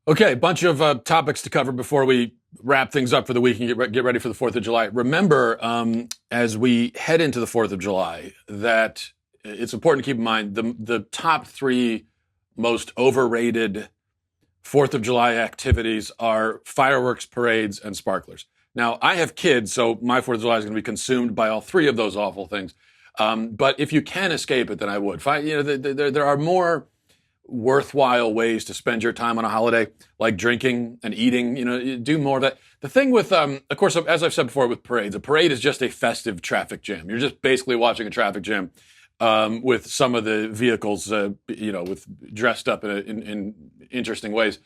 Okay, a bunch of topics to cover before we wrap things up for the week and get ready for the 4th of July. Remember, as we head into the 4th of July, that it's important to keep in mind the top three most overrated 4th of July activities are fireworks, parades, and sparklers. Now, I have kids, so my 4th of July is going to be consumed by all three of those awful things. But if you can escape it, then I would. There are more worthwhile ways to spend your time on a holiday, like drinking and eating. You do more of that. The thing with, of course, as I've said before, with parades, a parade is just a festive traffic jam. You're just basically watching a traffic jam with some of the vehicles, with dressed up in interesting ways.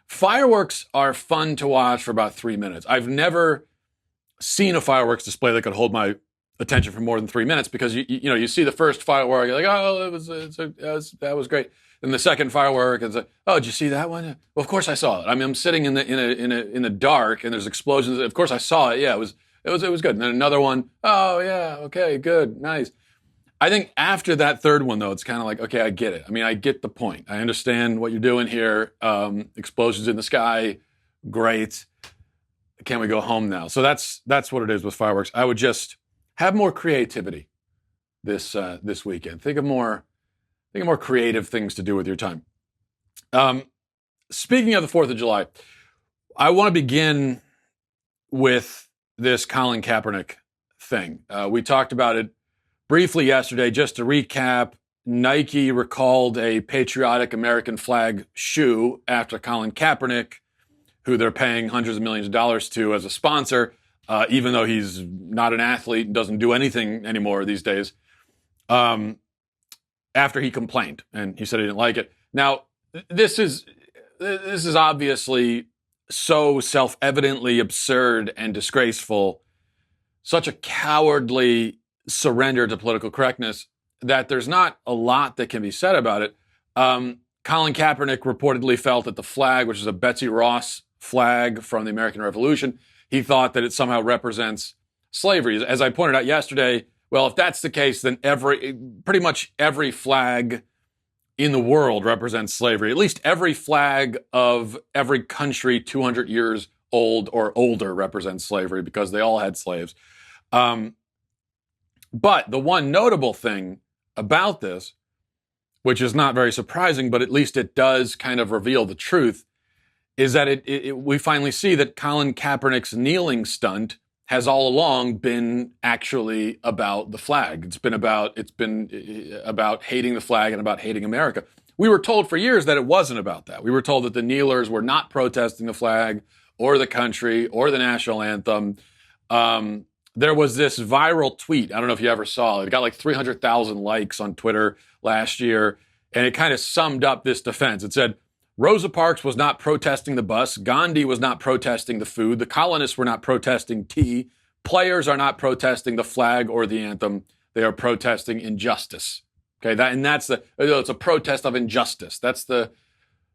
Fireworks are fun to watch for about 3 minutes. I've never seen a fireworks display that could hold my attention for more than 3 minutes because you see the first firework, you're like, oh, that was great. And the second firework is like, oh, did you see that one? Well, of course I saw it. I mean, I'm sitting in the dark and there's explosions. Of course I saw it. Yeah, it was good. And then another one. Oh yeah, okay, good, nice. I think after that third one though, it's kind of like, okay, I get it. I mean, I get the point. I understand what you're doing here. Explosions in the sky, great. Can we go home now? So that's what it is with fireworks. I would just have more creativity this weekend. Think of more creative things to do with your time. Speaking of the 4th of July, I want to begin with this Colin Kaepernick thing. We talked about it briefly yesterday. Just to recap, Nike recalled a patriotic American flag shoe after Colin Kaepernick, who they're paying hundreds of millions of dollars to as a sponsor, even though he's not an athlete and doesn't do anything anymore these days. After he complained and he said he didn't like it. Now, this is obviously so self-evidently absurd and disgraceful, such a cowardly surrender to political correctness that there's not a lot that can be said about it. Colin Kaepernick reportedly felt that the flag, which is a Betsy Ross flag from the American Revolution, he thought that it somehow represents slavery. As I pointed out yesterday, well, if that's the case, then pretty much every flag in the world represents slavery. At least every flag of every country 200 years old or older represents slavery because they all had slaves. But the one notable thing about this, which is not very surprising, but at least it does kind of reveal the truth, is that we finally see that Colin Kaepernick's kneeling stunt has all along been actually about the flag. It's been about hating the flag and about hating America. We were told for years that it wasn't about that. We were told that the kneelers were not protesting the flag or the country or the national anthem. There was this viral tweet. I don't know if you ever saw it. It got like 300,000 likes on Twitter last year, and it kind of summed up this defense. It said, Rosa Parks was not protesting the bus. Gandhi was not protesting the food. The colonists were not protesting tea. Players are not protesting the flag or the anthem. They are protesting injustice. Okay, it's a protest of injustice. That's the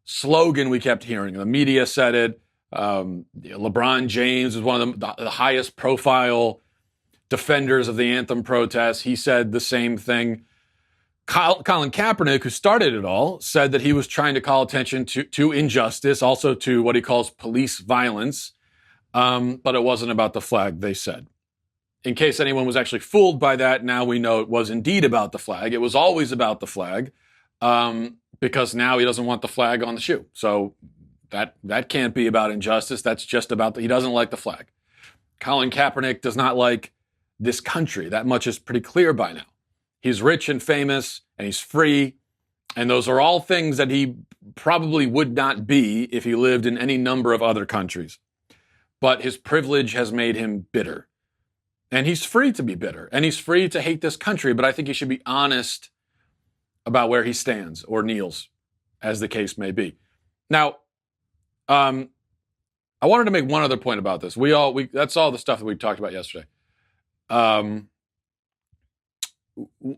slogan we kept hearing. The media said it. Lebron James is one of the highest profile defenders of the anthem protests. He said the same thing. Colin Kaepernick, who started it all, said that he was trying to call attention to injustice, also to what he calls police violence, but it wasn't about the flag, they said. In case anyone was actually fooled by that, now we know it was indeed about the flag. It was always about the flag, because now he doesn't want the flag on the shoe. So that can't be about injustice. That's just about he doesn't like the flag. Colin Kaepernick does not like this country. That much is pretty clear by now. He's rich and famous, and he's free, and those are all things that he probably would not be if he lived in any number of other countries. But his privilege has made him bitter. And he's free to be bitter, and he's free to hate this country, but I think he should be honest about where he stands, or kneels, as the case may be. Now, I wanted to make one other point about this. That's all the stuff that we talked about yesterday.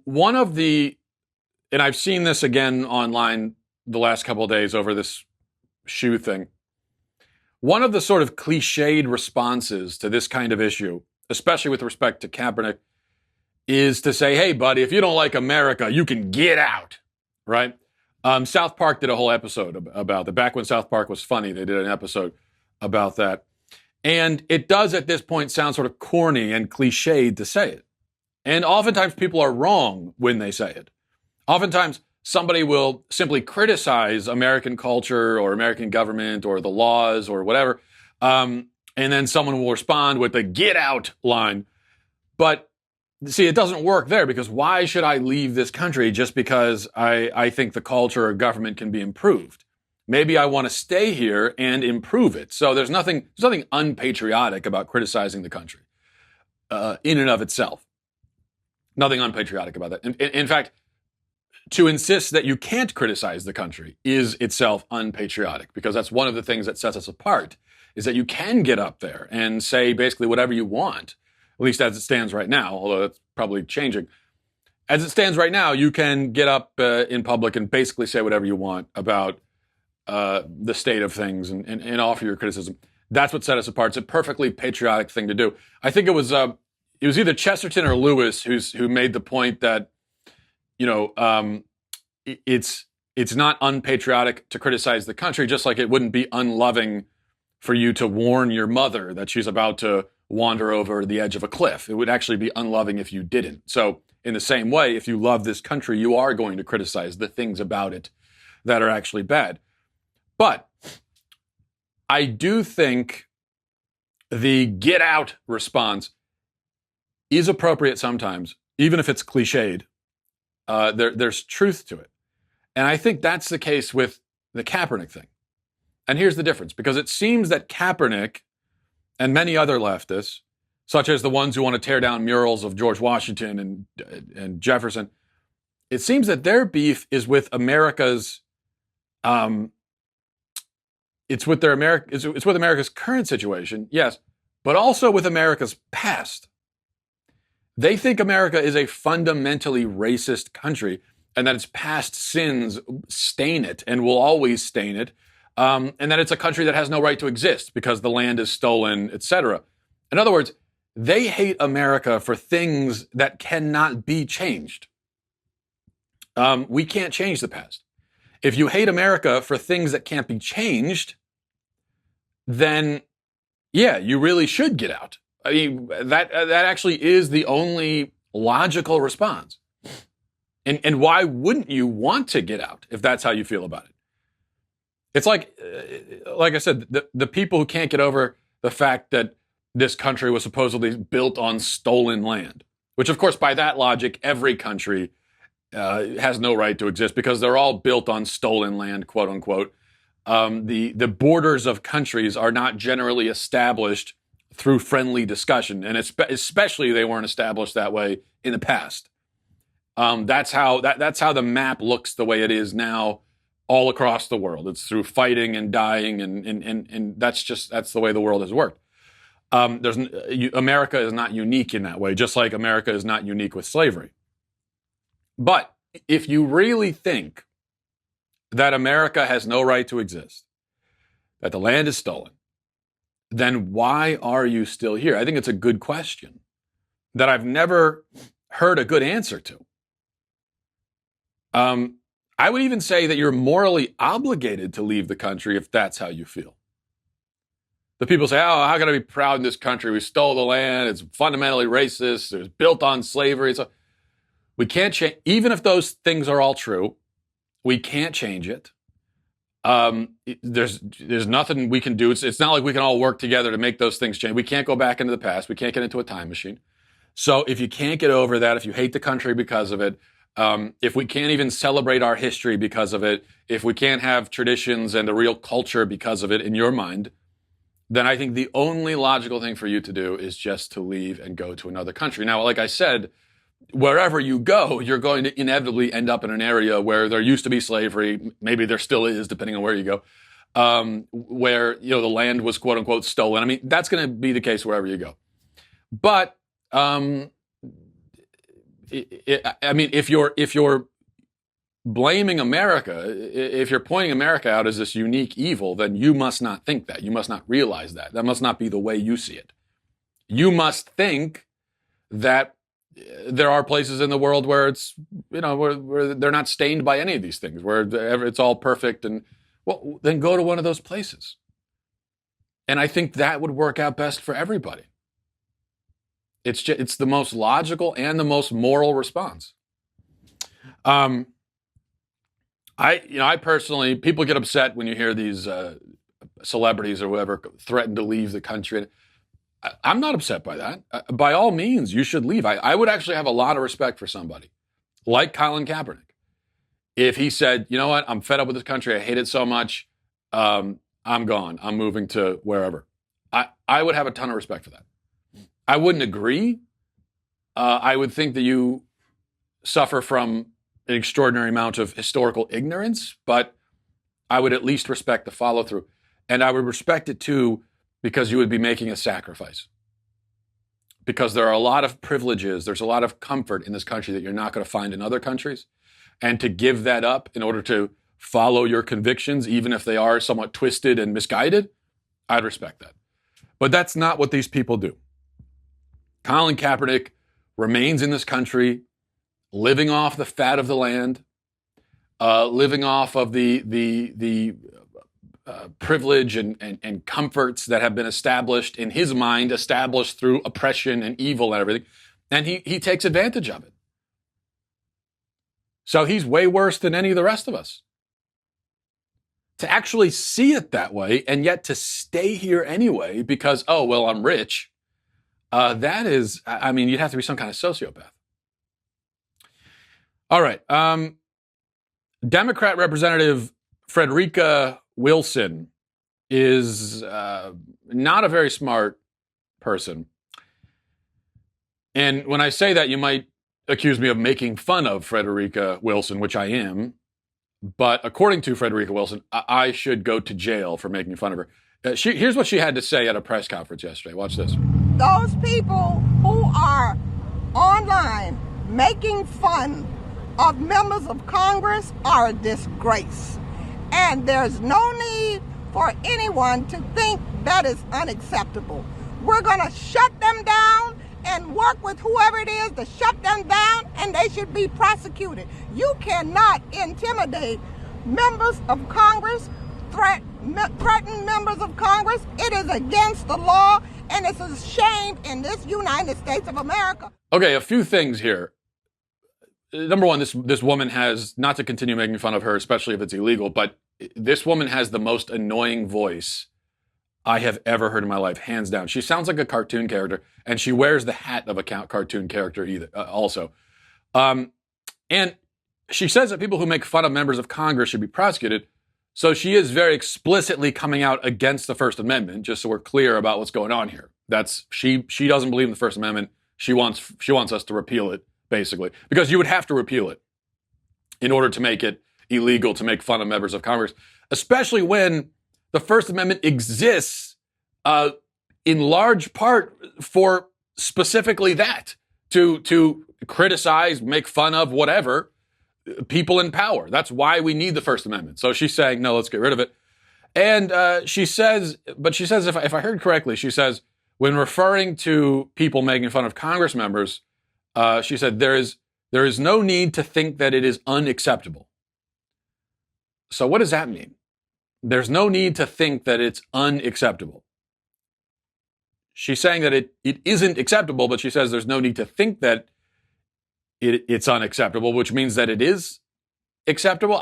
One of the, and I've seen this again online the last couple of days over this shoe thing. One of the sort of cliched responses to this kind of issue, especially with respect to Kaepernick, is to say, hey, buddy, if you don't like America, you can get out, right? South Park did a whole episode about that. Back when South Park was funny, they did an episode about that. And it does at this point sound sort of corny and cliched to say it. And oftentimes people are wrong when they say it. Oftentimes somebody will simply criticize American culture or American government or the laws or whatever. And then someone will respond with the "get out" line. But see, it doesn't work there, because why should I leave this country just because I think the culture or government can be improved? Maybe I want to stay here and improve it. So there's nothing unpatriotic about criticizing the country in and of itself. Nothing unpatriotic about that. In fact, to insist that you can't criticize the country is itself unpatriotic, because that's one of the things that sets us apart, is that you can get up there and say basically whatever you want, at least as it stands right now, although that's probably changing. As it stands right now, you can get up in public and basically say whatever you want about the state of things and offer your criticism. That's what set us apart. It's a perfectly patriotic thing to do. I think it was either Chesterton or Lewis who made the point that, it's not unpatriotic to criticize the country, just like it wouldn't be unloving for you to warn your mother that she's about to wander over the edge of a cliff. It would actually be unloving if you didn't. So in the same way, if you love this country, you are going to criticize the things about it that are actually bad. But I do think the "get out" response is appropriate sometimes, even if it's cliched. There's truth to it. And I think that's the case with the Kaepernick thing. And here's the difference, because it seems that Kaepernick and many other leftists, such as the ones who want to tear down murals of George Washington and Jefferson, it seems that their beef is with America's it's with America's current situation, yes, but also with America's past. They think America is a fundamentally racist country, and that its past sins stain it and will always stain it, and that it's a country that has no right to exist because the land is stolen, etc. In other words, they hate America for things that cannot be changed. We can't change the past. If you hate America for things that can't be changed, then yeah, you really should get out. I mean, that actually is the only logical response. And why wouldn't you want to get out if that's how you feel about it? It's like I said, the people who can't get over the fact that this country was supposedly built on stolen land, which of course, by that logic, every country has no right to exist because they're all built on stolen land, quote unquote. The borders of countries are not generally established through friendly discussion, and especially they weren't established that way in the past. That's how the map looks the way it is now all across the world. It's through fighting and dying, and that's the way the world has worked. America is not unique in that way, just like America is not unique with slavery. But if you really think that America has no right to exist, that the land is stolen, then why are you still here? I think it's a good question that I've never heard a good answer to. I would even say that you're morally obligated to leave the country if that's how you feel. The people say, oh, how can I be proud in this country? We stole the land. It's fundamentally racist. It's built on slavery. We can't change, even if those things are all true, we can't change it. There's nothing we can do. It's not like we can all work together to make those things change. We can't go back into the past. We can't get into a time machine. So if you can't get over that, if you hate the country because of it, if we can't even celebrate our history because of it, if we can't have traditions and a real culture because of it in your mind, then I think the only logical thing for you to do is just to leave and go to another country. Now, like I said, wherever you go, you're going to inevitably end up in an area where there used to be slavery. Maybe there still is, depending on where you go, where the land was quote unquote stolen. I mean, that's going to be the case wherever you go. But if you're blaming America, if you're pointing America out as this unique evil, then you must not think that. You must not realize that. That must not be the way you see it. You must think that there are places in the world where it's, where they're not stained by any of these things, where it's all perfect. And well, then go to one of those places. And I think that would work out best for everybody. It's the most logical and the most moral response. I personally, people get upset when you hear these celebrities or whoever threaten to leave the country. I'm not upset by that. By all means, you should leave. I would actually have a lot of respect for somebody like Colin Kaepernick. If he said, you know what, I'm fed up with this country. I hate it so much. I'm gone. I'm moving to wherever. I would have a ton of respect for that. I wouldn't agree. I would think that you suffer from an extraordinary amount of historical ignorance, but I would at least respect the follow through. And I would respect it too, because you would be making a sacrifice. Because there are a lot of privileges, there's a lot of comfort in this country that you're not going to find in other countries. And to give that up in order to follow your convictions, even if they are somewhat twisted and misguided, I'd respect that. But that's not what these people do. Colin Kaepernick remains in this country, living off the fat of the land, living off of the privilege and comforts that have been established in his mind, established through oppression and evil and everything. And he takes advantage of it. So he's way worse than any of the rest of us. To actually see it that way and yet to stay here anyway because, oh, well, I'm rich. That is, you'd have to be some kind of sociopath. All right. Democrat Representative Frederica Wilson is not a very smart person. And when I say that, you might accuse me of making fun of Frederica Wilson, which I am. But according to Frederica Wilson, I should go to jail for making fun of her. Here's what she had to say at a press conference yesterday. Watch this. Those people who are online making fun of members of Congress are a disgrace. And there's no need for anyone to think that is unacceptable. We're going to shut them down and work with whoever it is to shut them down, and they should be prosecuted. You cannot intimidate members of Congress, threaten members of Congress. It is against the law, and it's a shame in this United States of America. Okay, a few things here. Number one, this woman has, not to continue making fun of her, especially if it's illegal, but this woman has the most annoying voice I have ever heard in my life, hands down. She sounds like a cartoon character, and she wears the hat of a cartoon character also. And she says that people who make fun of members of Congress should be prosecuted. So she is very explicitly coming out against the First Amendment, just so we're clear about what's going on here. She doesn't believe in the First Amendment. She wants us to repeal it, basically, because you would have to repeal it in order to make it illegal to make fun of members of Congress, especially when the First Amendment exists in large part for specifically that, to criticize, make fun of, whatever, people in power. That's why we need the First Amendment. So she's saying, no, let's get rid of it. And she says, if I heard correctly, she says, when referring to people making fun of Congress members, she said, there is no need to think that it is unacceptable. So what does that mean? There's no need to think that it's unacceptable. She's saying that it isn't acceptable, but she says there's no need to think that it's unacceptable, which means that it is acceptable.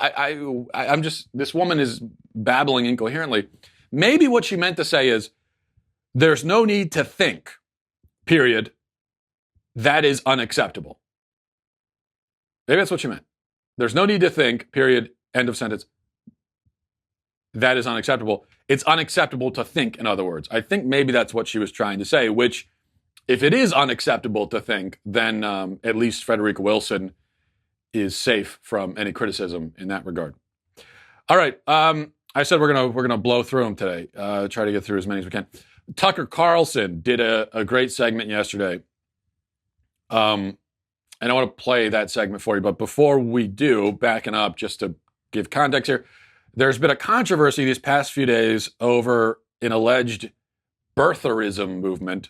I'm just, this woman is babbling incoherently. Maybe what she meant to say is, there's no need to think, period, that is unacceptable. Maybe that's what she meant. There's no need to think, period, end of sentence, that is unacceptable. It's unacceptable to think, in other words. I think maybe that's what she was trying to say, which, if it is unacceptable to think, then at least Frederica Wilson is safe from any criticism in that regard. All right. I said we're gonna blow through them today. Try to get through as many as we can. Tucker Carlson did a great segment yesterday. And I want to play that segment for you. But before we do, backing up just to give context here, there's been a controversy these past few days over an alleged birtherism movement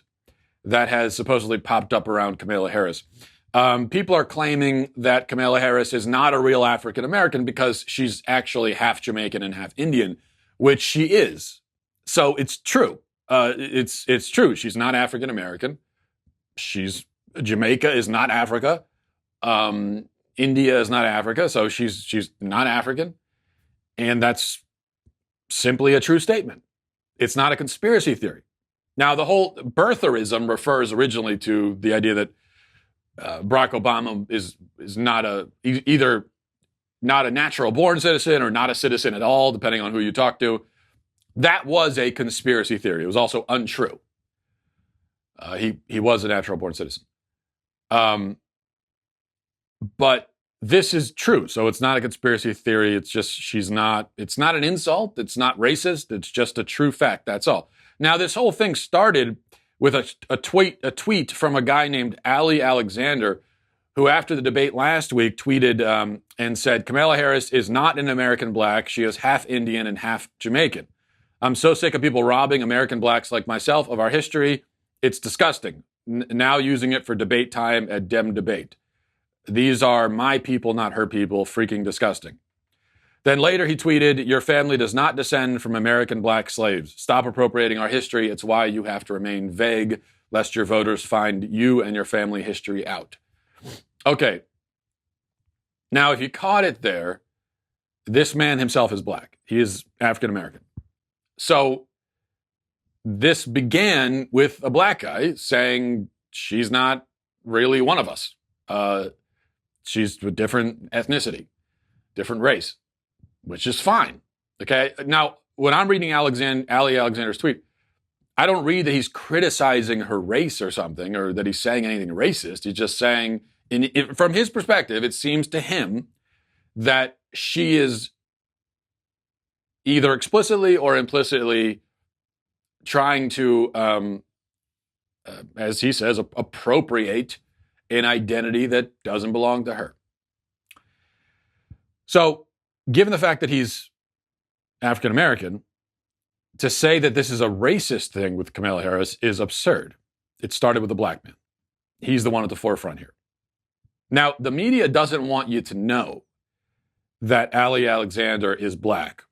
that has supposedly popped up around Kamala Harris. People are claiming that Kamala Harris is not a real African American because she's actually half Jamaican and half Indian, which she is. So it's true. It's true. She's not African American. Jamaica is not Africa. India is not Africa, so she's not African, and that's simply a true statement. It's not a conspiracy theory. Now, the whole birtherism refers originally to the idea that Barack Obama is not either not a natural born citizen or not a citizen at all, depending on who you talk to. That was a conspiracy theory. It was also untrue. He was a natural born citizen. But this is true. So it's not a conspiracy theory. It's just it's not an insult. It's not racist. It's just a true fact. That's all. Now, this whole thing started with a tweet from a guy named Ali Alexander, who after the debate last week tweeted and said, Kamala Harris is not an American black. She is half Indian and half Jamaican. I'm so sick of people robbing American blacks like myself of our history. It's disgusting. Now using it for debate time at Dem Debate. These are my people, not her people. Freaking disgusting. Then later he tweeted, your family does not descend from American black slaves. Stop appropriating our history. It's why you have to remain vague, lest your voters find you and your family history out. Okay. Now, if you caught it there, this man himself is black. He is African American. So this began with a black guy saying she's not really one of us. She's a different ethnicity, different race, which is fine. Okay. Now, when I'm reading Ali Alexander's tweet, I don't read that he's criticizing her race or something, or that he's saying anything racist. He's just saying, from his perspective, it seems to him that she is either explicitly or implicitly trying to, as he says, appropriate an identity that doesn't belong to her. So, given the fact that he's African American, to say that this is a racist thing with Kamala Harris is absurd. It started with a black man. He's the one at the forefront here. Now, the media doesn't want you to know that Ali Alexander is black.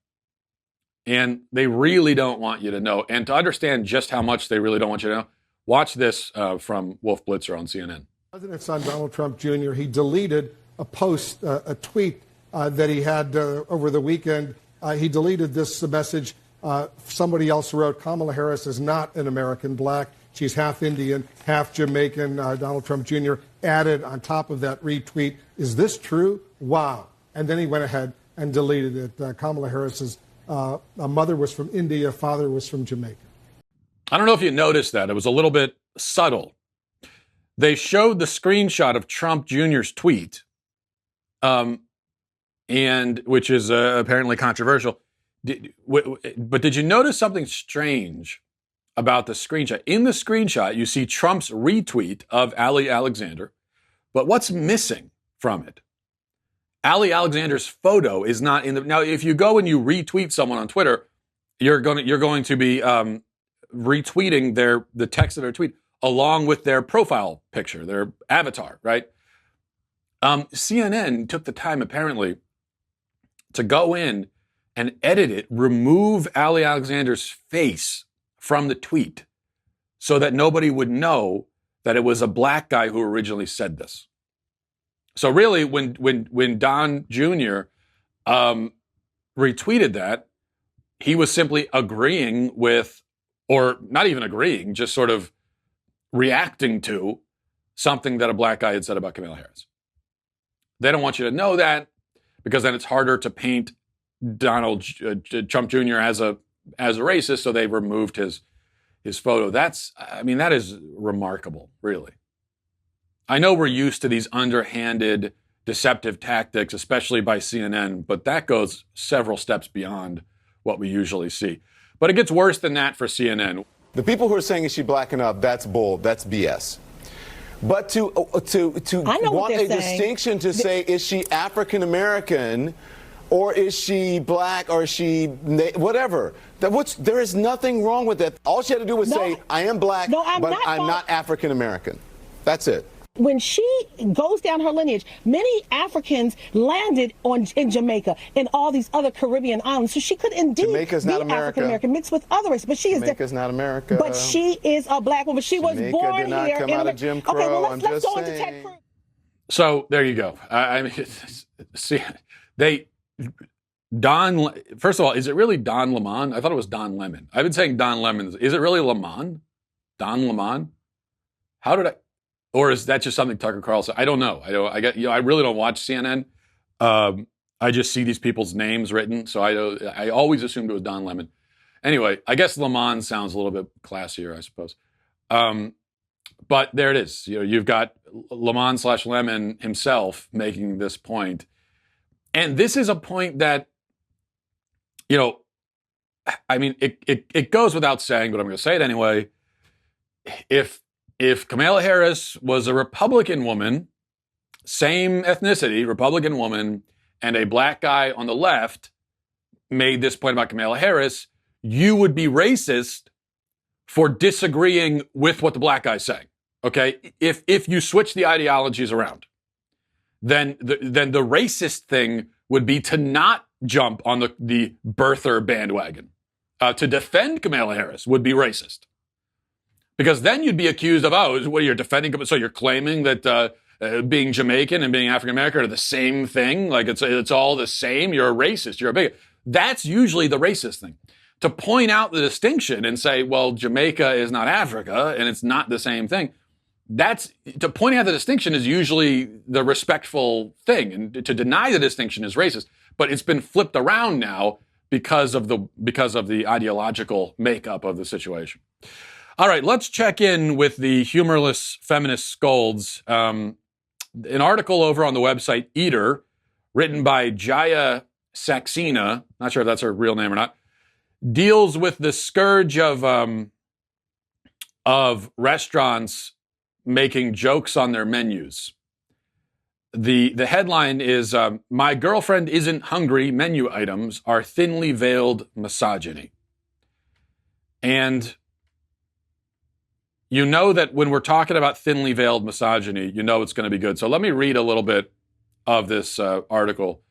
And they really don't want you to know. And to understand just how much they really don't want you to know, watch this from Wolf Blitzer on CNN. President's son, Donald Trump Jr., he deleted a post, a tweet that he had over the weekend. He deleted this message. Somebody else wrote, Kamala Harris is not an American black. She's half Indian, half Jamaican. Donald Trump Jr. added on top of that retweet, is this true? Wow. And then he went ahead and deleted it. Kamala Harris's mother was from India, father was from Jamaica. I don't know if you noticed that. It was a little bit subtle. They showed the screenshot of Trump Jr.'s tweet, and which is apparently controversial. But did you notice something strange about the screenshot? In the screenshot, you see Trump's retweet of Ali Alexander, but what's missing from it? Ali Alexander's photo is not in the. Now, if you go and you retweet someone on Twitter, you're going to be retweeting the text of their tweet along with their profile picture, their avatar, right? CNN took the time apparently to go in and edit it, remove Ali Alexander's face from the tweet so that nobody would know that it was a black guy who originally said this. So really, when Don Jr. Retweeted that, he was simply agreeing with, or not even agreeing, just sort of reacting to something that a black guy had said about Kamala Harris. They don't want you to know that because then it's harder to paint Donald Trump Jr. as a racist, so they removed his photo. That is remarkable, really. I know we're used to these underhanded, deceptive tactics, especially by CNN, but that goes several steps beyond what we usually see. But it gets worse than that for CNN. The people who are saying, is she black enough, that's bull, that's BS. But to want a distinction to say, is she African American, or is she black, or is she whatever? There is nothing wrong with that. All she had to do was say, I am black, but I'm not African American. That's it. When she goes down her lineage, many Africans landed in Jamaica and all these other Caribbean islands. So she could indeed Jamaica's be not America. African American mixed with other races. But she is Jamaica's not America. But she is a black woman. She was born did not here. Come out of Jim Crow. Okay, well, let's go saying. into Ted Cruz. So there you go. I mean, see, first of all, is it really Don Lemon? I thought it was Don Lemon. I've been saying Don Lemon. Is it really Lemon? Don Lemon? How did I? Or is that just something Tucker Carlson? I don't know. I really don't watch CNN. I just see these people's names written, so I always assumed it was Don Lemon. Anyway, I guess Lemon sounds a little bit classier, I suppose. But there it is. You've got Lemon/Lemon himself making this point, and this is a point that, I mean, it goes without saying, but I'm going to say it anyway. If Kamala Harris was a Republican woman, same ethnicity, Republican woman, and a black guy on the left made this point about Kamala Harris, you would be racist for disagreeing with what the black guy's saying. Okay? If you switch the ideologies around, then the racist thing would be to not jump on the birther bandwagon. To defend Kamala Harris would be racist. Because then you'd be accused of, what you're defending? So you're claiming that being Jamaican and being African American are the same thing? Like it's all the same? You're a racist. You're a bigot. That's usually the racist thing. To point out the distinction and say, well, Jamaica is not Africa and it's not the same thing. To point out the distinction is usually the respectful thing. And to deny the distinction is racist. But it's been flipped around now because of the ideological makeup of the situation. All right, let's check in with the humorless feminist scolds. An article over on the website Eater, written by Jaya Saxena, not sure if that's her real name or not, deals with the scourge of restaurants making jokes on their menus. The headline is, "My girlfriend isn't hungry menu items are thinly veiled misogyny." And you know that when we're talking about thinly veiled misogyny, you know it's going to be good. So let me read a little bit of this article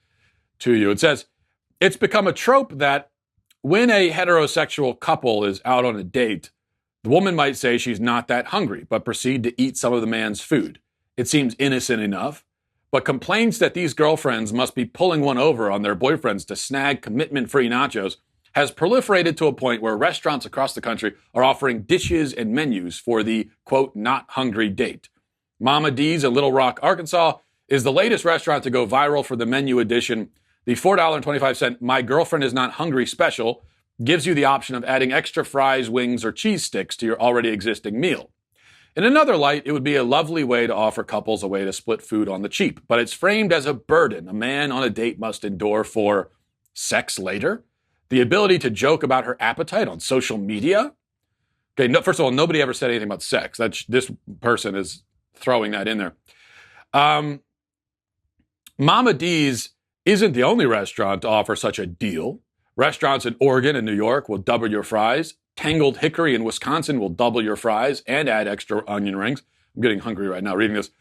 to you. It says, "It's become a trope that when a heterosexual couple is out on a date, the woman might say she's not that hungry, but proceed to eat some of the man's food. It seems innocent enough, but complaints that these girlfriends must be pulling one over on their boyfriends to snag commitment-free nachos has proliferated to a point where restaurants across the country are offering dishes and menus for the, quote, not hungry date. Mama D's in Little Rock, Arkansas, is the latest restaurant to go viral for the menu edition. The $4.25 My Girlfriend Is Not Hungry special gives you the option of adding extra fries, wings, or cheese sticks to your already existing meal. In another light, it would be a lovely way to offer couples a way to split food on the cheap, but it's framed as a burden a man on a date must endure for sex later. The ability to joke about her appetite on social media. Okay, first of all, nobody ever said anything about sex. This person is throwing that in there. Mama D's isn't the only restaurant to offer such a deal. Restaurants in Oregon and New York will double your fries. Tangled Hickory in Wisconsin will double your fries and add extra onion rings. I'm getting hungry right now reading this.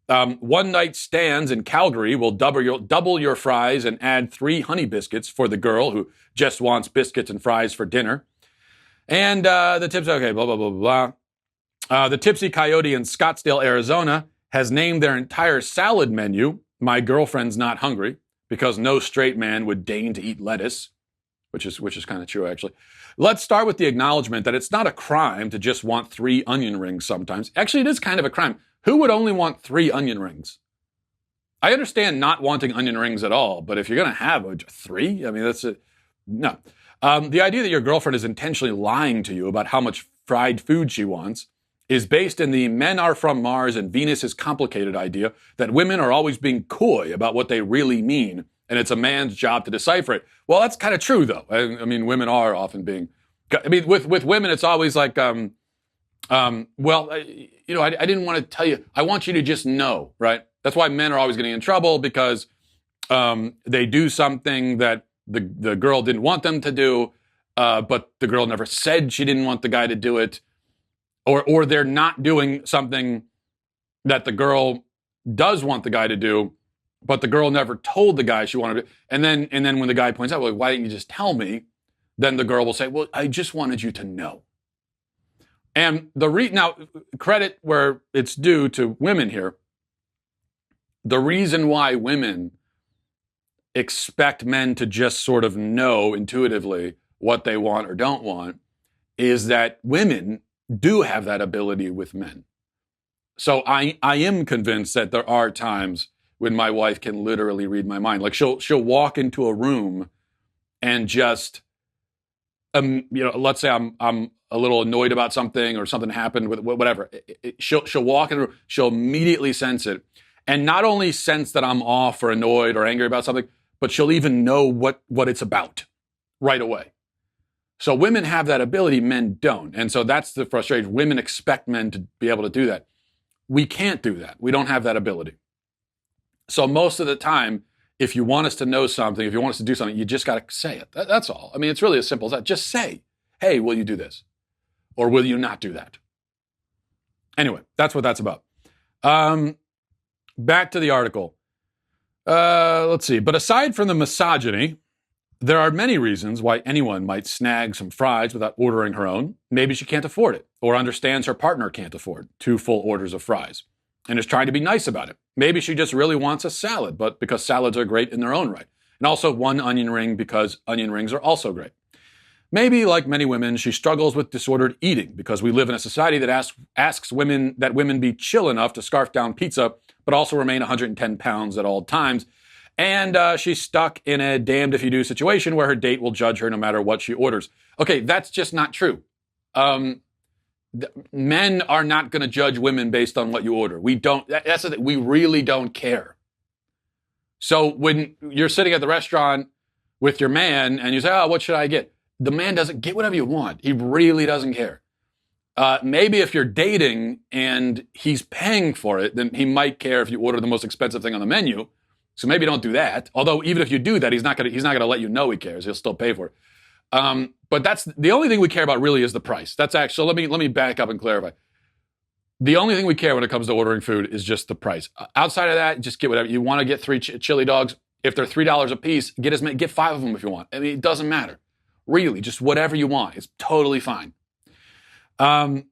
One Night Stands in Calgary will double your fries and add 3 honey biscuits for the girl who just wants biscuits and fries for dinner. And the tips, okay, blah, blah, blah, blah. The Tipsy Coyote in Scottsdale, Arizona has named their entire salad menu, My Girlfriend's Not Hungry, because no straight man would deign to eat lettuce, which is kind of true, actually. Let's start with the acknowledgement that it's not a crime to just want 3 onion rings sometimes. Actually, it is kind of a crime. Who would only want 3 onion rings? I understand not wanting onion rings at all, but if you're going to have 3, I mean, that's it. No. The idea that your girlfriend is intentionally lying to you about how much fried food she wants is based in the men are from Mars and Venus is complicated idea that women are always being coy about what they really mean, and it's a man's job to decipher it. Well, that's kind of true, though. I mean, women are often being... I mean, with women, it's always like, I didn't want to tell you. I want you to just know, right? That's why men are always getting in trouble, because they do something that the girl didn't want them to do, but the girl never said she didn't want the guy to do it. Or they're not doing something that the girl does want the guy to do, but the girl never told the guy she wanted to. And then when the guy points out, well, why didn't you just tell me? Then the girl will say, well, I just wanted you to know. And now, credit where it's due to women here. The reason why women expect men to just sort of know intuitively what they want or don't want is that women do have that ability with men. So I am convinced that there are times when my wife can literally read my mind. Like she'll walk into a room and just, let's say I'm a little annoyed about something or something happened with whatever. She'll walk in the room, she'll immediately sense it. And not only sense that I'm off or annoyed or angry about something, but she'll even know what it's about right away. So women have that ability, men don't. And so that's the frustration. Women expect men to be able to do that. We can't do that. We don't have that ability. So most of the time, if you want us to know something, if you want us to do something, you just got to say it. That's all. I mean, it's really as simple as that. Just say, hey, will you do this? Or will you not do that? Anyway, that's what that's about. Back to the article. Let's see. But aside from the misogyny, there are many reasons why anyone might snag some fries without ordering her own. Maybe she can't afford it or understands her partner can't afford 2 full orders of fries and is trying to be nice about it. Maybe she just really wants a salad, but because salads are great in their own right. And also 1 onion ring because onion rings are also great. Maybe, like many women, she struggles with disordered eating because we live in a society that asks women that women be chill enough to scarf down pizza, but also remain 110 pounds at all times. And she's stuck in a damned if you do situation where her date will judge her no matter what she orders. Okay, that's just not true. Men are not going to judge women based on what you order. We don't. That's the thing. We really don't care. So when you're sitting at the restaurant with your man and you say, oh, what should I get? The man doesn't get whatever you want. He really doesn't care. Maybe if you're dating and he's paying for it, then he might care if you order the most expensive thing on the menu. So maybe don't do that. Although even if you do that, he's not gonna let you know he cares. He'll still pay for it. But that's the only thing we care about really is the price. That's actually, let me back up and clarify. The only thing we care when it comes to ordering food is just the price. Outside of that, just get whatever. You want to get 3 chili dogs. If they're $3 a piece, get 5 of them if you want. I mean, it doesn't matter. Really, just whatever you want. It's totally fine. Anyway,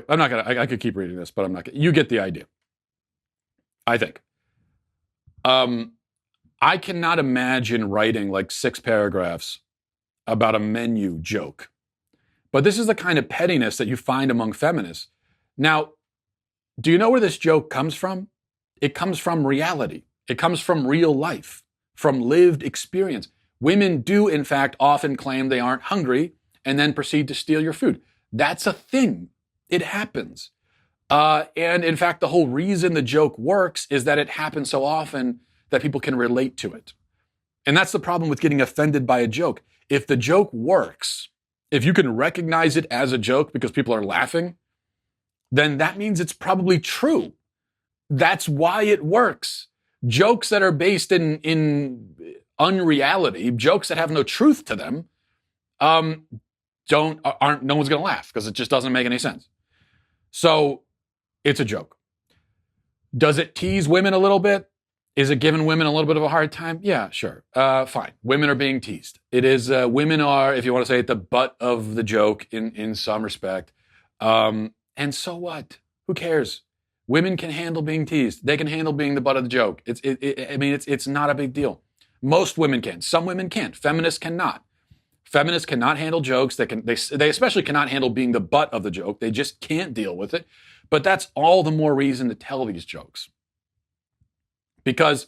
I could keep reading this, but I'm not gonna. You get the idea. I think. I cannot imagine writing like 6 paragraphs about a menu joke. But this is the kind of pettiness that you find among feminists. Now, do you know where this joke comes from? It comes from reality. It comes from real life, from lived experience. Women do, in fact, often claim they aren't hungry and then proceed to steal your food. That's a thing. It happens. And in fact, the whole reason the joke works is that it happens so often that people can relate to it. And that's the problem with getting offended by a joke. If the joke works, if you can recognize it as a joke because people are laughing, then that means it's probably true. That's why it works. Jokes that are based in unreality, jokes that have no truth to them, no one's going to laugh because it just doesn't make any sense. So it's a joke. Does it tease women a little bit? Is it giving women a little bit of a hard time? Yeah, sure. Fine. Women are being teased. It is, women are, if you want to say it, the butt of the joke in some respect. And so what? Who cares? Women can handle being teased. They can handle being the butt of the joke. It's not a big deal. Most women can. Some women can't. Feminists cannot. Feminists cannot handle jokes. They especially cannot handle being the butt of the joke. They just can't deal with it. But that's all the more reason to tell these jokes. Because,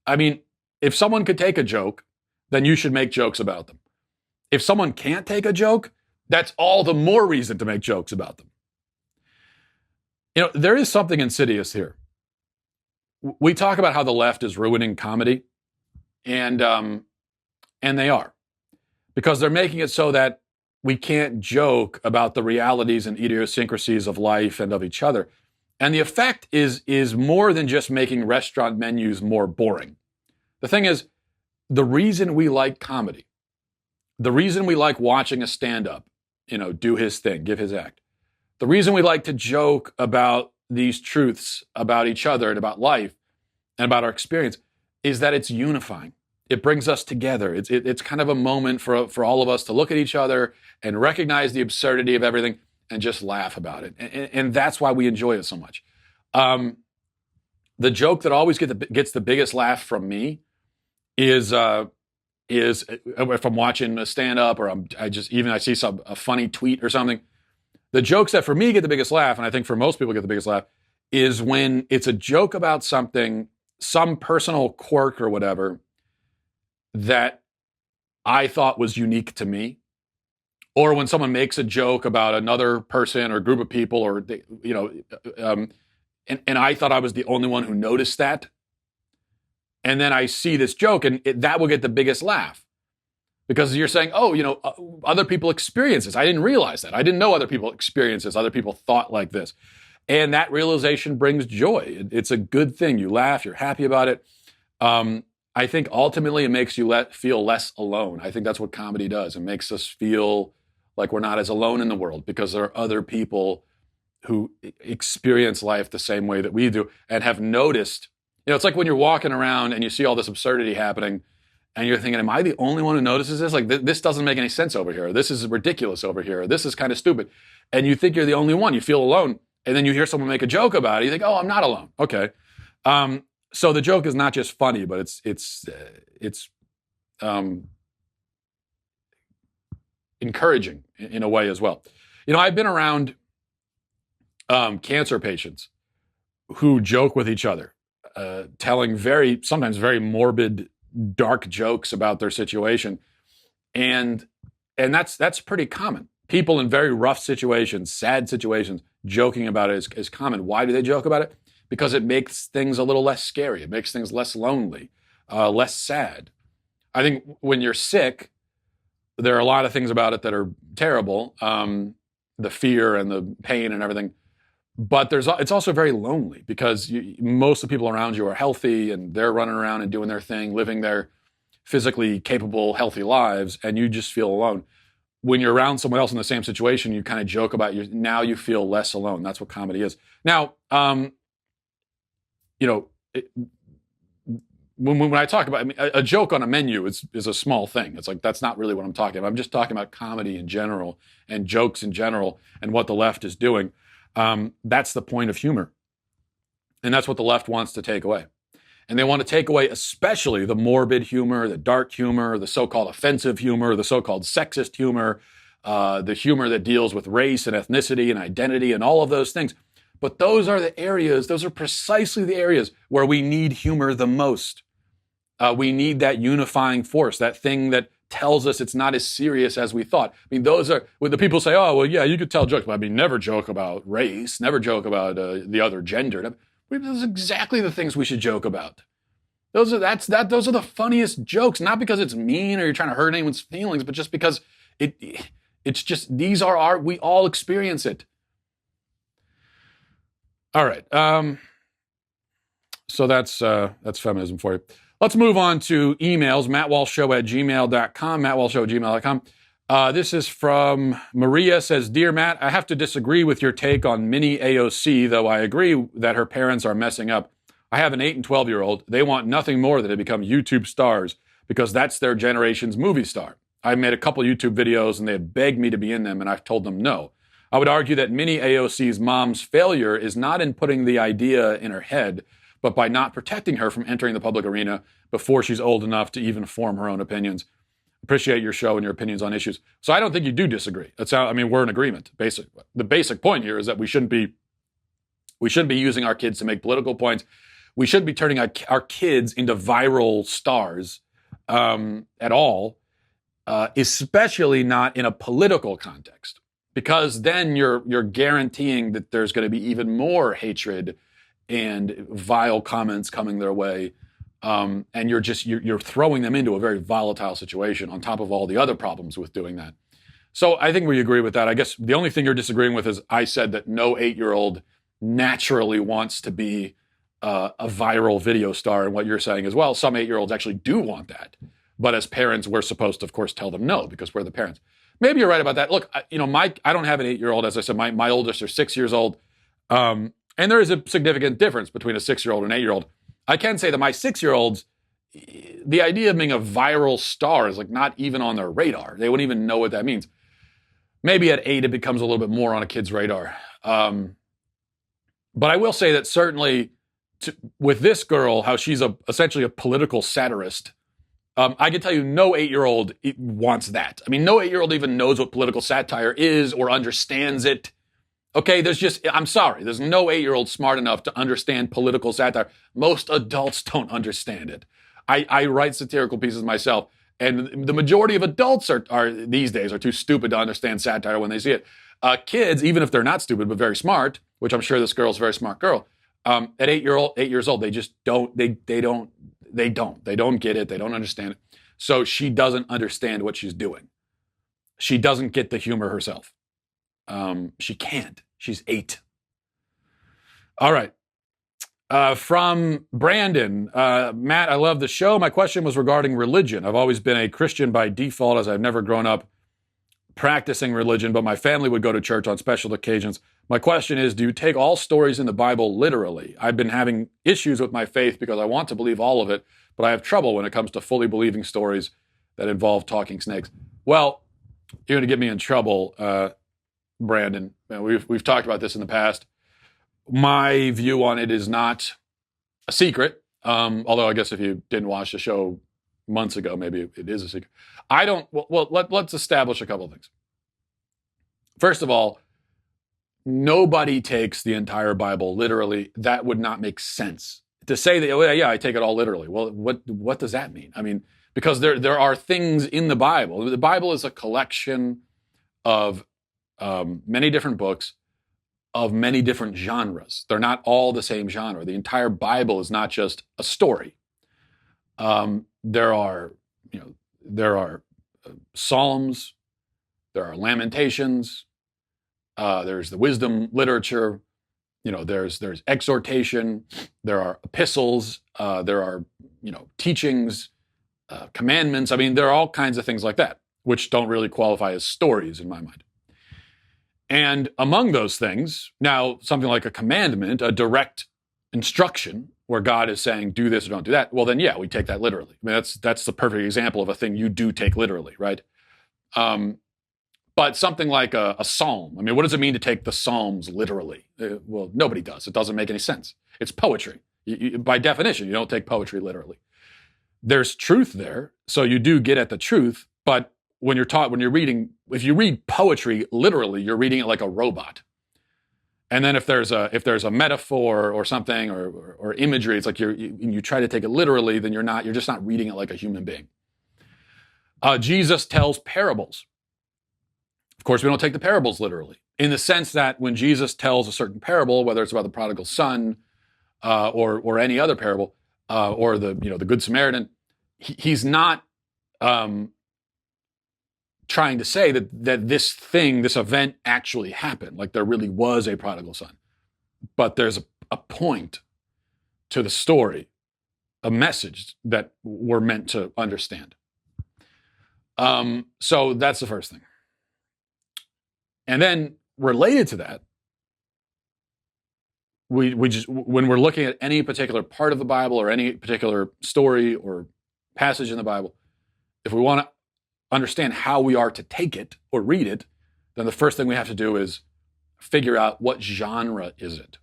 if someone could take a joke, then you should make jokes about them. If someone can't take a joke, that's all the more reason to make jokes about them. There is something insidious here. We talk about how the left is ruining comedy, and they are. Because they're making it so that we can't joke about the realities and idiosyncrasies of life and of each other. And the effect is more than just making restaurant menus more boring. The thing is, the reason we like comedy, the reason we like watching a stand-up, do his thing, give his act, the reason we like to joke about these truths about each other and about life and about our experience is that it's unifying. It brings us together. It's kind of a moment for all of us to look at each other and recognize the absurdity of everything and just laugh about it. And that's why we enjoy it so much. The joke that always gets the biggest laugh from me is if I'm watching a stand-up or I see a funny tweet or something. The jokes that for me get the biggest laugh, and I think for most people get the biggest laugh, is when it's a joke about something, some personal quirk or whatever, that I thought was unique to me, or when someone makes a joke about another person or group of people, or and I thought I was the only one who noticed that, and then I see this joke, and that will get the biggest laugh, because you're saying, oh, other people experience this. I didn't realize that. I didn't know other people experience this. Other people thought like this, and that realization brings joy. It's a good thing. You laugh. You're happy about it. I think ultimately it makes you feel less alone. I think that's what comedy does. It makes us feel like we're not as alone in the world, because there are other people who experience life the same way that we do and have noticed. It's like when you're walking around and you see all this absurdity happening and you're thinking, am I the only one who notices this? Like, this doesn't make any sense over here. This is ridiculous over here. This is kind of stupid. And you think you're the only one. You feel alone. And then you hear someone make a joke about it. You think, oh, I'm not alone. Okay. So the joke is not just funny, but it's encouraging in a way as well. I've been around cancer patients who joke with each other, telling sometimes very morbid, dark jokes about their situation, and that's pretty common. People in very rough situations, sad situations, joking about it is common. Why do they joke about it? Because it makes things a little less scary. It makes things less lonely, less sad. I think when you're sick, there are a lot of things about it that are terrible, the fear and the pain and everything. But it's also very lonely, because most of the people around you are healthy and they're running around and doing their thing, living their physically capable, healthy lives, and you just feel alone. When you're around someone else in the same situation, you kind of joke about now you feel less alone. That's what comedy is. Now, when I talk about, a joke on a menu is a small thing. It's like, that's not really what I'm talking about. I'm just talking about comedy in general and jokes in general and what the left is doing. That's the point of humor. And that's what the left wants to take away. And they want to take away especially the morbid humor, the dark humor, the so-called offensive humor, the so-called sexist humor, the humor that deals with race and ethnicity and identity and all of those things. But those are precisely the areas where we need humor the most. We need that unifying force, that thing that tells us it's not as serious as we thought. Those are when the people say, oh, well, yeah, you could tell jokes, but never joke about race, never joke about the other gender. Those are exactly the things we should joke about. Those are the funniest jokes, not because it's mean or you're trying to hurt anyone's feelings, but just because it's just, we all experience it. All right. So that's feminism for you. Let's move on to emails. mattwalshshow@gmail.com. mattwalshshow@gmail.com. This is from Maria, says, Dear Matt, I have to disagree with your take on mini AOC, though I agree that her parents are messing up. I have an 8 and 12-year-old. They want nothing more than to become YouTube stars because that's their generation's movie star. I made a couple YouTube videos and they have begged me to be in them, and I've told them no. I would argue that mini AOC's mom's failure is not in putting the idea in her head, but by not protecting her from entering the public arena before she's old enough to even form her own opinions. Appreciate your show and your opinions on issues. So I don't think you do disagree. We're in agreement. The basic point here is that we shouldn't be using our kids to make political points. We shouldn't be turning our kids into viral stars at all, especially not in a political context, because then you're guaranteeing that there's going to be even more hatred and vile comments coming their way, and you're throwing them into a very volatile situation on top of all the other problems with doing that. So I think we agree with that. I guess the only thing you're disagreeing with is I said that no 8-year-old naturally wants to be a viral video star, and what you're saying as well, some 8-year-olds actually do want that, but as parents we're supposed to of course tell them no, because we're the parents. Maybe you're right about that. Look, I don't have an 8-year-old. As I said, my oldest are 6 years old. And there is a significant difference between a 6-year-old and an 8-year-old. I can say that my 6-year-olds, the idea of being a viral star is like not even on their radar. They wouldn't even know what that means. Maybe at 8, it becomes a little bit more on a kid's radar. But I will say that certainly with this girl, how she's essentially a political satirist, I can tell you no 8-year-old wants that. I mean, no 8-year-old even knows what political satire is or understands it. Okay, I'm sorry, there's no 8-year-old smart enough to understand political satire. Most adults don't understand it. I write satirical pieces myself, and the majority of adults are these days are too stupid to understand satire when they see it. Kids, even if they're not stupid but very smart, which I'm sure this girl's a very smart girl, at 8 years old, they just don't get it. They don't understand it. So she doesn't understand what she's doing. She doesn't get the humor herself. She can't. She's 8. All right. From Brandon, Matt, I love the show. My question was regarding religion. I've always been a Christian by default, as I've never grown up practicing religion, but my family would go to church on special occasions. My question is, do you take all stories in the Bible literally? I've been having issues with my faith because I want to believe all of it, but I have trouble when it comes to fully believing stories that involve talking snakes. Well, you're going to get me in trouble, Brandon. We've talked about this in the past. My view on it is not a secret, although I guess if you didn't watch the show months ago, maybe it is a secret. Let's establish a couple of things. First of all, nobody takes the entire Bible literally. That would not make sense. To say that, oh, yeah, I take it all literally. Well, what does that mean? I mean, because there are things in the Bible. The Bible is a collection of many different books of many different genres. They're not all the same genre. The entire Bible is not just a story. There are Psalms, there are Lamentations, there's the wisdom literature, there's exhortation, there are epistles, there are, teachings, commandments. I mean, there are all kinds of things like that, which don't really qualify as stories in my mind. And among those things, now something like a commandment, a direct instruction where God is saying, do this or don't do that, well then, yeah, we take that literally. I mean, that's the perfect example of a thing you do take literally, right? But something like a psalm, I mean, what does it mean to take the Psalms literally? Well, nobody does. It doesn't make any sense. It's poetry. By definition, you don't take poetry literally. There's truth there, so you do get at the truth, but if you read poetry literally, you're reading it like a robot. And then if there's a metaphor or something or imagery, it's like you try to take it literally, then you're just not reading it like a human being. Jesus tells parables. Of course, we don't take the parables literally, in the sense that when Jesus tells a certain parable, whether it's about the Prodigal Son or any other parable, or the Good Samaritan, he's not trying to say that this event actually happened, like there really was a prodigal son. But there's a point to the story, a message that we're meant to understand. So that's the first thing. And then related to that, we just, when we're looking at any particular part of the Bible or any particular story or passage in the Bible, if we want to understand how we are to take it or read it, then the first thing we have to do is figure out what genre is it.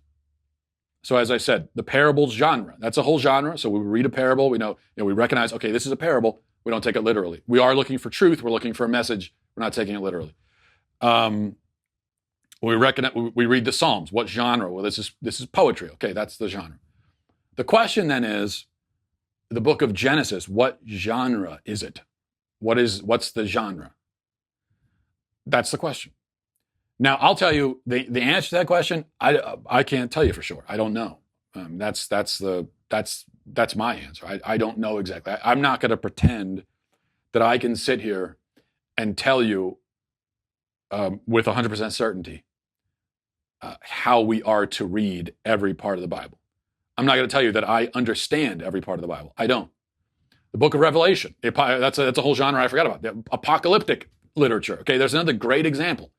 So as I said, the parable's genre, that's a whole genre. So we read a parable, we know, we recognize, okay, this is a parable. We don't take it literally. We are looking for truth. We're looking for a message. We're not taking it literally. We read the Psalms. What genre? Well, this is poetry. Okay, that's the genre. The question then is, the book of Genesis, what genre is it? What's the genre? That's the question. Now, I'll tell you the answer to that question. I can't tell you for sure. I don't know. That's my answer. I don't know exactly. I'm not going to pretend that I can sit here and tell you with 100% certainty how we are to read every part of the Bible. I'm not going to tell you that I understand every part of the Bible. I don't. The book of Revelation, that's a whole genre I forgot about. The apocalyptic literature. Okay, there's another great example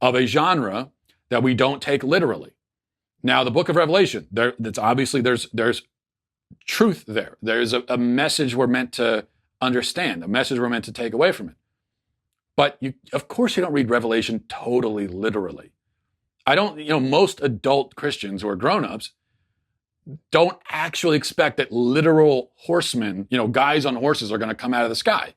of a genre that we don't take literally. Now, the book of Revelation, that's obviously there's truth there. There's a message we're meant to understand, a message we're meant to take away from it. But of course you don't read Revelation totally literally. Most adult Christians who are grown-ups don't actually expect that literal horsemen, guys on horses are going to come out of the sky.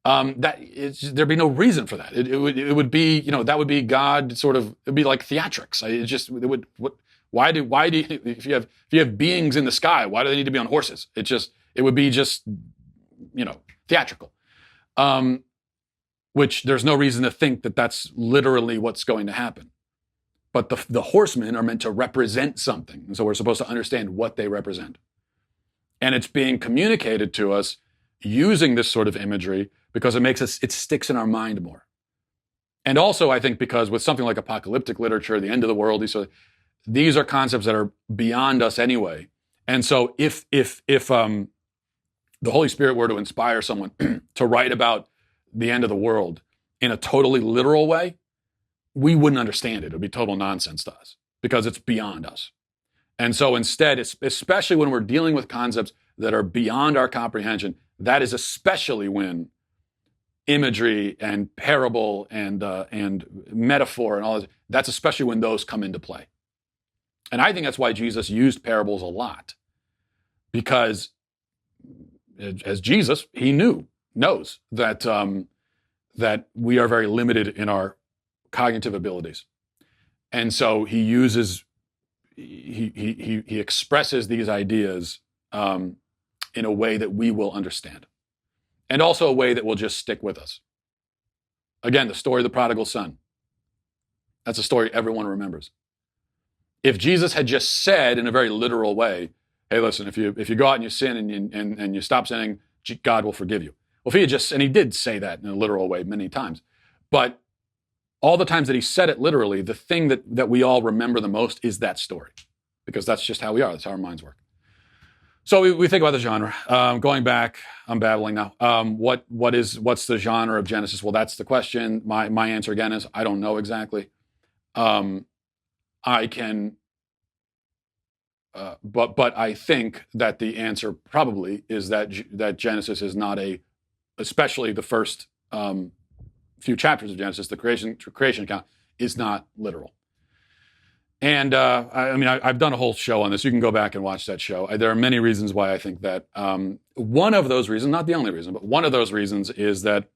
There'd be no reason for that. It would be, that would be God sort of, it'd be like theatrics. If you have beings in the sky, why do they need to be on horses? It would be just, theatrical. Which there's no reason to think that that's literally what's going to happen. But the horsemen are meant to represent something. And so we're supposed to understand what they represent. And it's being communicated to us using this sort of imagery because it sticks in our mind more. And also, I think, because with something like apocalyptic literature, the end of the world, these are concepts that are beyond us anyway. And so if the Holy Spirit were to inspire someone to write about the end of the world in a totally literal way, we wouldn't understand it. It would be total nonsense to us because it's beyond us. And so instead, especially when we're dealing with concepts that are beyond our comprehension, that is especially when imagery and parable and metaphor and all this, that's especially when those come into play. And I think that's why Jesus used parables a lot, because as Jesus, he knows that we are very limited in our cognitive abilities. And so he expresses these ideas in a way that we will understand. And also a way that will just stick with us. Again, the story of the Prodigal Son. That's a story everyone remembers. If Jesus had just said in a very literal way, hey, listen, if you go out and you sin and you stop sinning, God will forgive you. Well, if he had and he did say that in a literal way many times, but all the times that he said it literally, the thing that we all remember the most is that story, because that's just how we are. That's how our minds work. So we think about the genre. Going back, I'm babbling now. What's the genre of Genesis? Well, that's the question. My answer again is I don't know exactly. I can, but I think that the answer probably is that Genesis is not especially the first few chapters of Genesis, the creation account is not literal. And I've done a whole show on this. You can go back and watch that show. There are many reasons why I think that. One of those reasons, not the only reason, but one of those reasons is that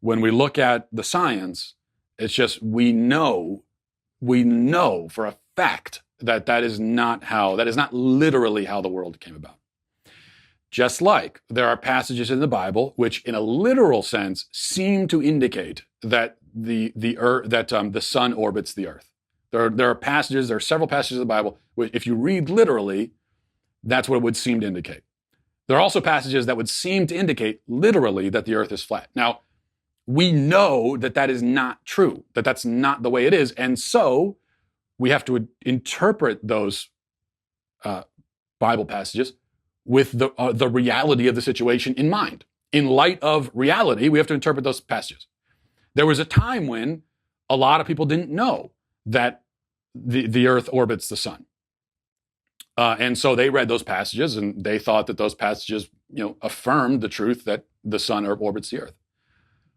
when we look at the science, it's just we know for a fact that is not literally how the world came about. Just like there are passages in the Bible which, in a literal sense, seem to indicate that the sun orbits the earth. There are several passages in the Bible which, if you read literally, that's what it would seem to indicate. There are also passages that would seem to indicate literally that the earth is flat. Now, we know that is not true, that's not the way it is, and so we have to interpret those Bible passages with the reality of the situation in mind. In light of reality, we have to interpret those passages. There was a time when a lot of people didn't know that the earth orbits the sun. And so they read those passages and they thought that those passages, affirmed the truth that the sun orbits the earth.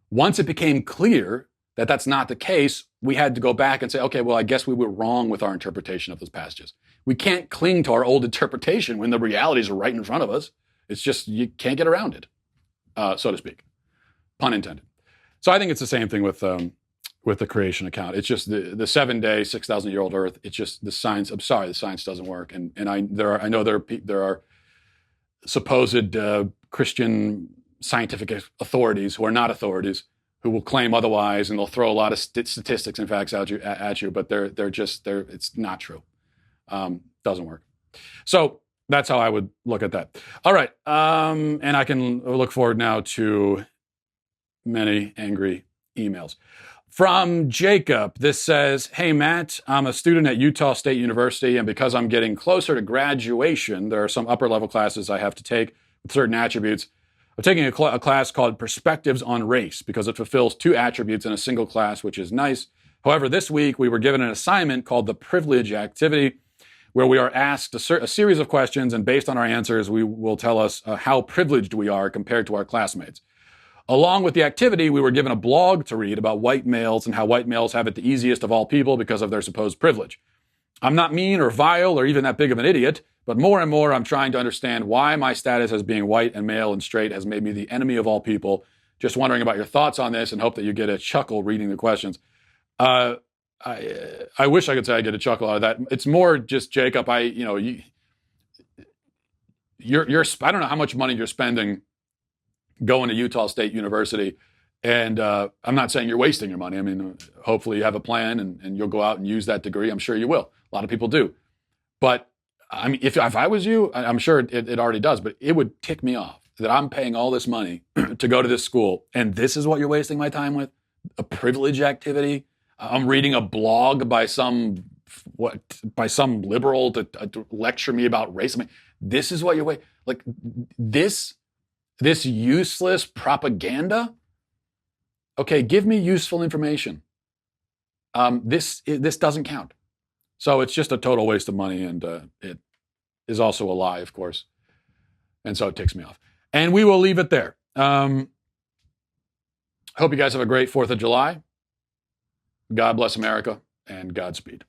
Once it became clear that that's not the case, we had to go back and say, okay, well, I guess we were wrong with our interpretation of those passages. We can't cling to our old interpretation when the realities are right in front of us. It's just, you can't get around it, so to speak. Pun intended. So I think it's the same thing with the creation account. It's just the 7-day, 6,000-year-old earth. It's just the science. I'm sorry, the science doesn't work. And I know there are supposed Christian scientific authorities who are not authorities who will claim otherwise, and they'll throw a lot of statistics and facts at you, but it's not true. Doesn't work. So that's how I would look at that. All right, and I can look forward now to many angry emails. From Jacob, this says, hey, Matt, I'm a student at Utah State University, and because I'm getting closer to graduation, there are some upper-level classes I have to take with certain attributes. I'm taking a class called Perspectives on Race because it fulfills 2 attributes in a single class, which is nice. However, this week we were given an assignment called the Privilege Activity, where we are asked a series of questions, and based on our answers, we will tell us how privileged we are compared to our classmates. Along with the activity, we were given a blog to read about white males and how white males have it the easiest of all people because of their supposed privilege. I'm not mean or vile or even that big of an idiot, but more and more I'm trying to understand why my status as being white and male and straight has made me the enemy of all people. Just wondering about your thoughts on this and hope that you get a chuckle reading the questions. I wish I could say I get a chuckle out of that. It's more just, Jacob, you're I don't know how much money you're spending going to Utah State University. And I'm not saying you're wasting your money. I mean, hopefully you have a plan and you'll go out and use that degree. I'm sure you will. A lot of people do. But I mean, if I was you, I'm sure it already does, but it would tick me off that I'm paying all this money to go to this school. And this is what you're wasting my time with? A privilege activity? I'm reading a blog by some liberal to lecture me about race. I mean, this is what you're waiting. Like this useless propaganda. Okay, give me useful information. This doesn't count. So it's just a total waste of money, and it is also a lie, of course. And so it ticks me off. And we will leave it there. Hope you guys have a great 4th of July. God bless America, and Godspeed.